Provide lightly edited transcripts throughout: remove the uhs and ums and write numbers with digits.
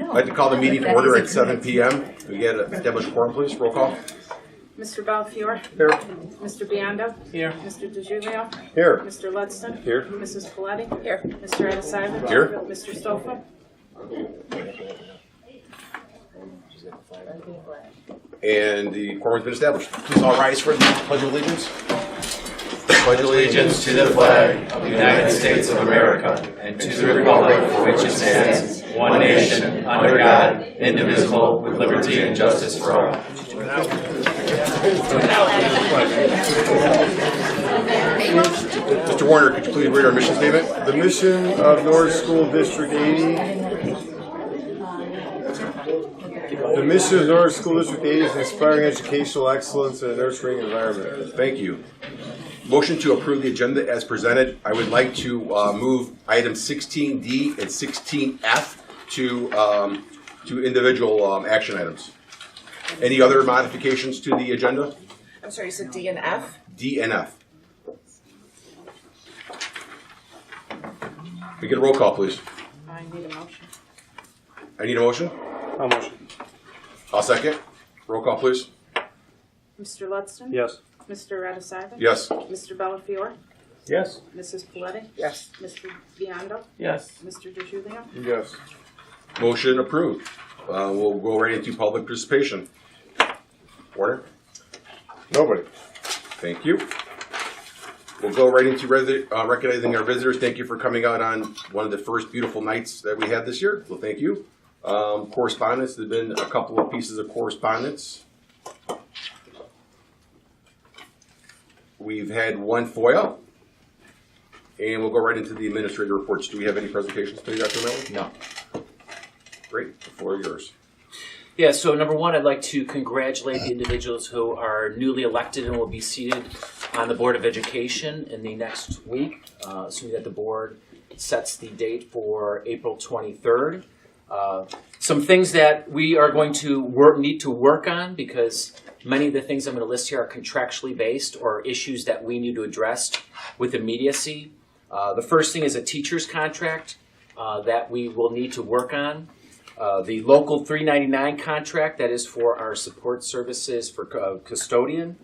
I'd like to call the meeting to order at 7 p.m. We get established quorum, please. Roll call. Mr. Belfiore? Here. Mr. Biondo? Here. Mr. DeGiulio? Here. Mr. Ludston? Here. Mrs. Paletti? Here. Mr. Adesivich? Here. Mr. Stofa? And the quorum has been established. Please all rise for the Pledge of Allegiance. Pledge allegiance to the flag of the United States of America and to the republic for which it stands, one nation, under God, indivisible, with liberty and justice for all. Mr. Warner, could you please read our mission statement? The mission of Norris School District 80. The mission of Norris School District 80 is inspiring educational excellence in a nurturing environment. Thank you. Motion to approve the agenda as presented. I would like to move items 16D and 16F to individual action items. Any other modifications to the agenda? I'm sorry, you said D and F? D and F. We get a roll call, please. I need a motion. I need a motion. I'll motion. I'll second. Roll call, please. Mr. Ludston? Yes. Mr. Adesivich? Yes. Mr. Belfiore? Yes. Mrs. Paletti? Yes. Mr. Biondo? Yes. Mr. DeGiulio? Yes. Motion approved. We'll go right into public participation. Warner? Nobody. Thank you. We'll go right into recognizing our visitors. Thank you for coming out on one of the first beautiful nights that we had this year. Well, thank you. Correspondence. There have been a couple of pieces of correspondence. We've had one FOIA. And we'll go right into the administrative reports. Do we have any presentations today, Dr. Miller? No. Great. The floor is yours. Yeah, so number one, I'd like to congratulate the individuals who are newly elected and will be seated on the Board of Education in the next week, assuming that the board sets the date for April 23rd. Some things that we are going to need to work on, because many of the things I'm going to list here are contractually based or issues that we need to address with immediacy. The first thing is a teacher's contract that we will need to work on. The local 399 contract, that is for our support services for custodian.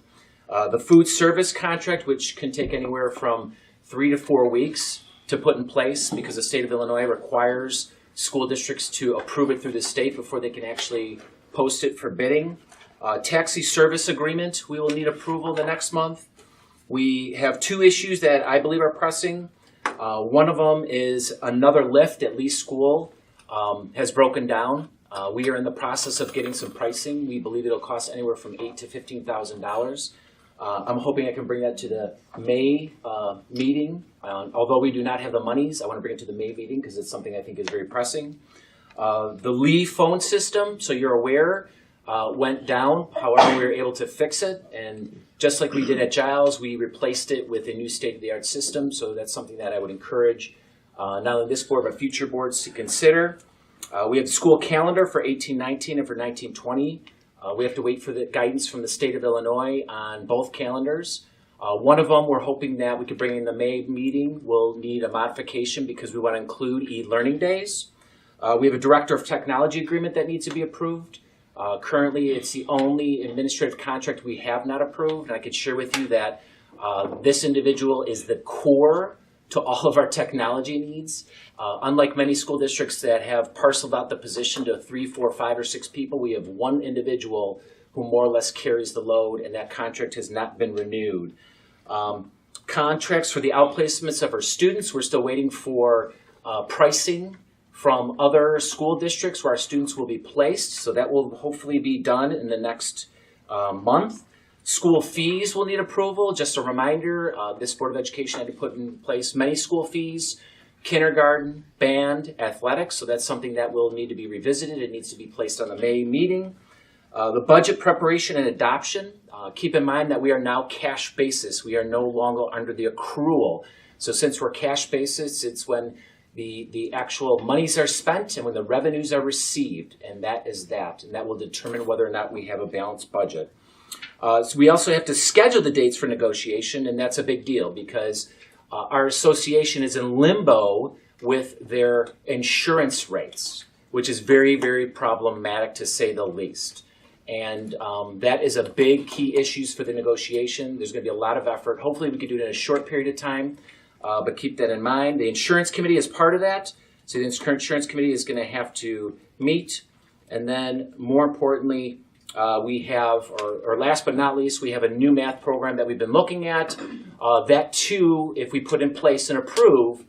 The food service contract, which can take anywhere from 3 to 4 weeks to put in place, because the state of Illinois requires school districts to approve it through the state before they can actually post it for bidding. Taxi service agreement, we will need approval the next month. We have two issues that I believe are pressing. One of them is another lift at Lee School has broken down. We are in the process of getting some pricing. We believe it'll cost anywhere from $8,000 to $15,000. I'm hoping I can bring that to the May meeting. Although we do not have the monies, I want to bring it to the May meeting because it's something I think is very pressing. The Lee phone system, so you're aware, went down. However, we were able to fix it. And just like we did at Giles, we replaced it with a new state-of-the-art system. So that's something that I would encourage not only this board, but future boards to consider. We have the school calendar for 18-19 and for 19-20. We have to wait for the guidance from the state of Illinois on both calendars. One of them, we're hoping that we could bring in the May meeting. We'll need a modification because we want to include e-learning days. We have a director of technology agreement that needs to be approved. Currently, it's the only administrative contract we have not approved. And I could share with you that this individual is the core to all of our technology needs. Unlike many school districts that have parceled out the position to 3, 4, 5, or 6 people, we have one individual who more or less carries the load, and that contract has not been renewed. Contracts for the outplacements of our students, we're still waiting for pricing from other school districts where our students will be placed, so that will hopefully be done in the next month. School fees will need approval. Just a reminder, this Board of Education had to put in place many school fees, kindergarten, band, athletics, so that's something that will need to be revisited. It needs to be placed on the May meeting. The budget preparation and adoption, keep in mind that we are now cash basis. We are no longer under the accrual. So since we're cash basis, it's when the actual monies are spent and when the revenues are received, and that is that. And that will determine whether or not we have a balanced budget. So we also have to schedule the dates for negotiation, and that's a big deal because our association is in limbo with their insurance rates. which is very, very problematic to say the least. And that is a big key issues for the negotiation. There's going to be a lot of effort. Hopefully we can do it in a short period of time, but keep that in mind. The insurance committee is part of that. So the insurance committee is going to have to meet. And then more importantly, we have, or last but not least, we have a new math program that we've been looking at. That too, if we put in place and approve,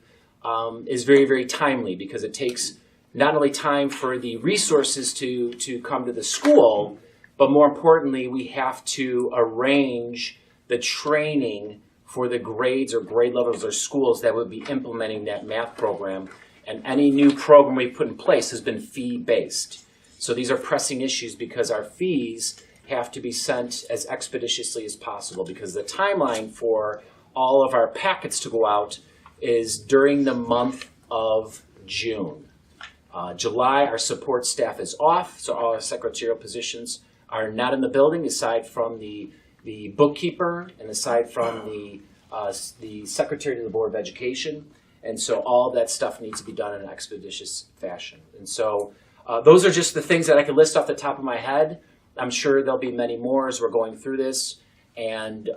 is very, very timely because it takes not only time for the resources to come to the school, but more importantly, we have to arrange the training for the grades or grade levels or schools that would be implementing that math program. And any new program we put in place has been fee-based. So these are pressing issues because our fees have to be sent as expeditiously as possible because the timeline for all of our packets to go out is during the month of June. July, our support staff is off, so all our secretarial positions are not in the building aside from the bookkeeper and aside from the secretary to the Board of Education. And so all that stuff needs to be done in an expeditious fashion. And so those are just the things that I can list off the top of my head. I'm sure there'll be many more as we're going through this. And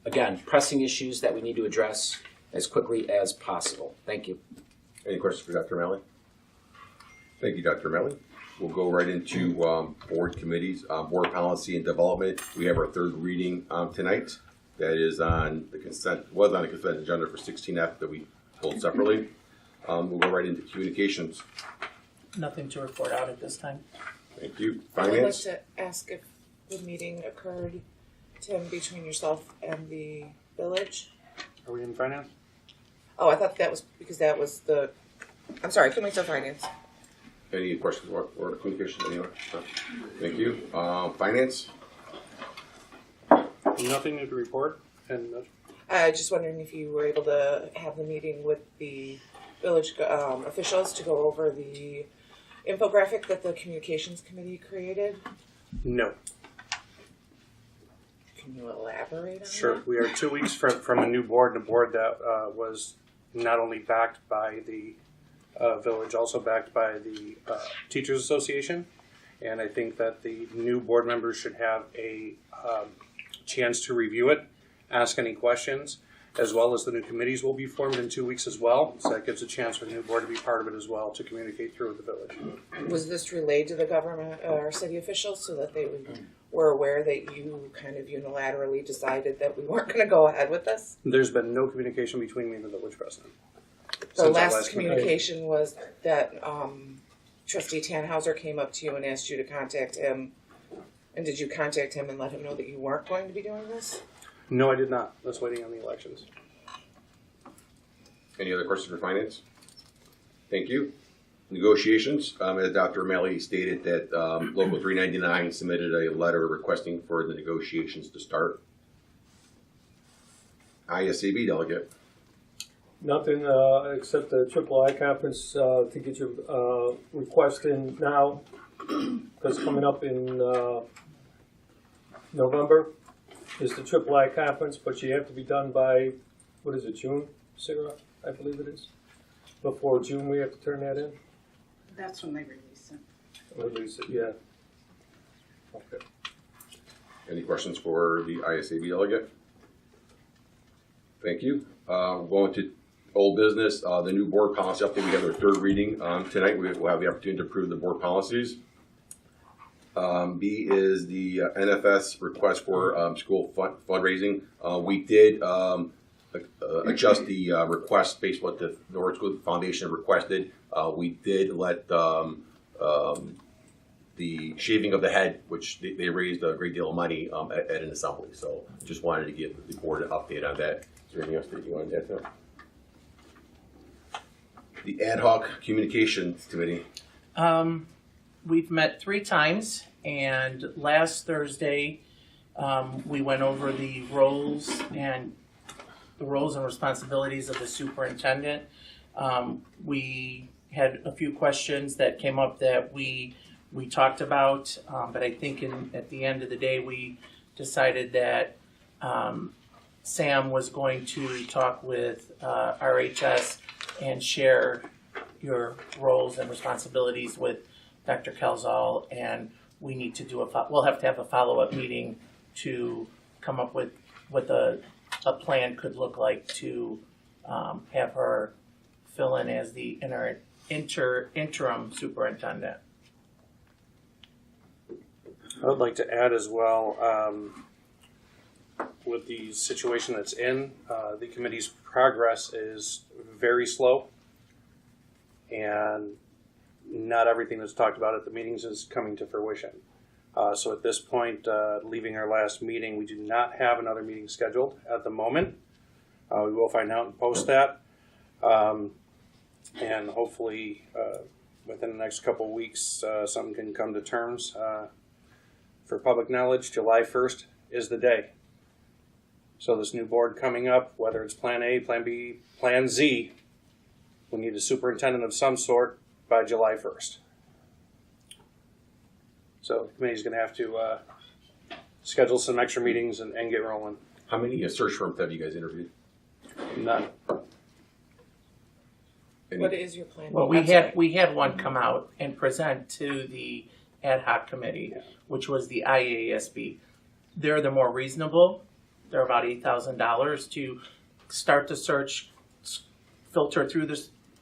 again, pressing issues that we need to address as quickly as possible. Thank you. Any questions for Dr. O'Malley? Thank you, Dr. O'Malley. We'll go right into board committees. Board policy and development. We have our third reading tonight. That is on the consent, was on the consent agenda for 16F that we pulled separately. We'll go right into communications. Nothing to report out at this time. Thank you. I would like Finance. to ask if the meeting occurred, Tim, between yourself and the village. Are we in finance? Oh, I thought that was because that was the. I'm sorry. Can we still finance? Any questions or communications? Anyone? No. Thank you. Finance. Nothing to report. And Just wondering if you were able to have the meeting with the village officials to go over the infographic that the communications committee created. no. Can you elaborate on Sure. that? We are 2 weeks from a new board, and a board that was not only backed by the village, also backed by the Teachers Association. And I think that the new board members should have a chance to review it, ask any questions, as well as the new committees will be formed in 2 weeks as well. So that gives a chance for the new board to be part of it as well, to communicate through with the village. Was this relayed to the government or city officials so that they were aware that you kind of unilaterally decided that we weren't going to go ahead with this? There's been no communication between me and the village president. The Since our last communication. communication was that Trustee Tannhauser came up to you and asked you to contact him. And did you contact him and let him know that you weren't going to be doing this? No, I did not. I was waiting on the elections. Any other questions for finance? Thank you. Negotiations. As Dr. O'Malley stated that Local 399 submitted a letter requesting for the negotiations to start. ISAB delegate. Nothing except the Triple I conference to get your request in now, because coming up in November is the Triple I conference, but you have to be done by, what is it, June, Sarah? I believe it is. Before June, we have to turn that in? That's when they release it. Release it, yeah. Okay. Any questions for the ISAB delegate? Thank you. Going to old business, the new board policy update. We have our third reading tonight. We will have the opportunity to approve the board policies. B is the NFS request for school fundraising. We did adjust the request based on what the Norwood School Foundation requested. We did let the shaving of the head, which they raised a great deal of money at an assembly. So just wanted to give the board an update on that. Is there anything else that you wanted to add to that? The Ad Hoc Communications Committee. We've met 3 times, and last Thursday we went over the roles and responsibilities of the superintendent. We had a few questions that came up that we talked about, but I think at the end of the day we decided that Sam was going to talk with RHS and share, your roles and responsibilities with Dr. Kelzal, and we need to do we'll have to have a follow-up meeting to come up with what a plan could look like to have her fill in as the interim superintendent. I would like to add as well, with the situation that's in, the committee's progress is very slow. And not everything that's talked about at the meetings is coming to fruition. So at this point, leaving our last meeting, we do not have another meeting scheduled at the moment. We will find out and post that. And hopefully, within the next couple of weeks, something can come to terms. For public knowledge, July 1st is the day. So this new board coming up, whether it's Plan A, Plan B, Plan Z, we need a superintendent of some sort by July 1st. So the committee's going to have to schedule some extra meetings and get rolling. How many search firms have you guys interviewed? None. Any? What is your plan? Well, I'm sorry. we had one come out and present to the ad hoc committee, which was the IASB. They're the more reasonable. They're about $8,000 to start the search, filter through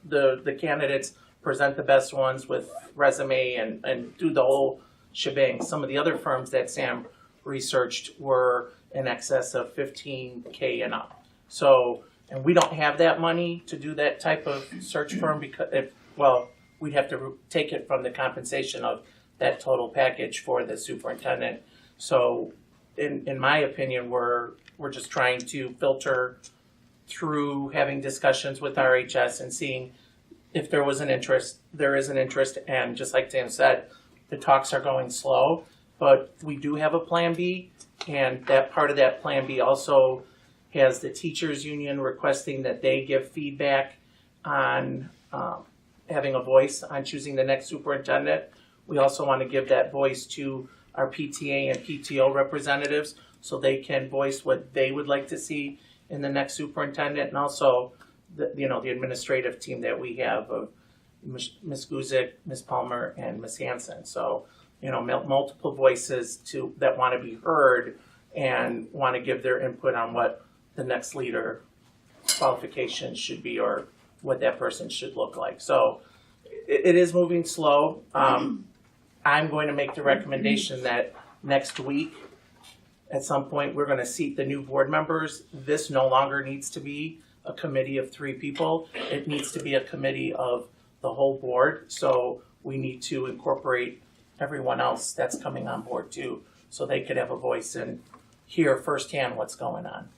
the candidates, present the best ones with resume and do the whole shebang. Some of the other firms that Sam researched were in excess of $15K and up. So, and we don't have that money to do that type of search firm because we'd have to take it from the compensation of that total package for the superintendent. So in my opinion, we're just trying to filter through having discussions with RHS and seeing if there was an interest. There is an interest, and just like Sam said, the talks are going slow, but we do have a Plan B, and that part of that Plan B also has the teachers union requesting that they give feedback on having a voice on choosing the next superintendent. We also want to give that voice to our PTA and PTO representatives so they can voice what they would like to see in the next superintendent, and also the administrative team that we have of Ms. Guzik, Ms. Palmer, and Ms. Hanson. So, multiple voices that want to be heard and want to give their input on what the next leader qualifications should be or what that person should look like. So it is moving slow. I'm going to make the recommendation that next week, at some point, we're going to seat the new board members. This no longer needs to be a committee of 3 people. It needs to be a committee of the whole board. So we need to incorporate everyone else that's coming on board too, so they could have a voice and hear firsthand what's going on.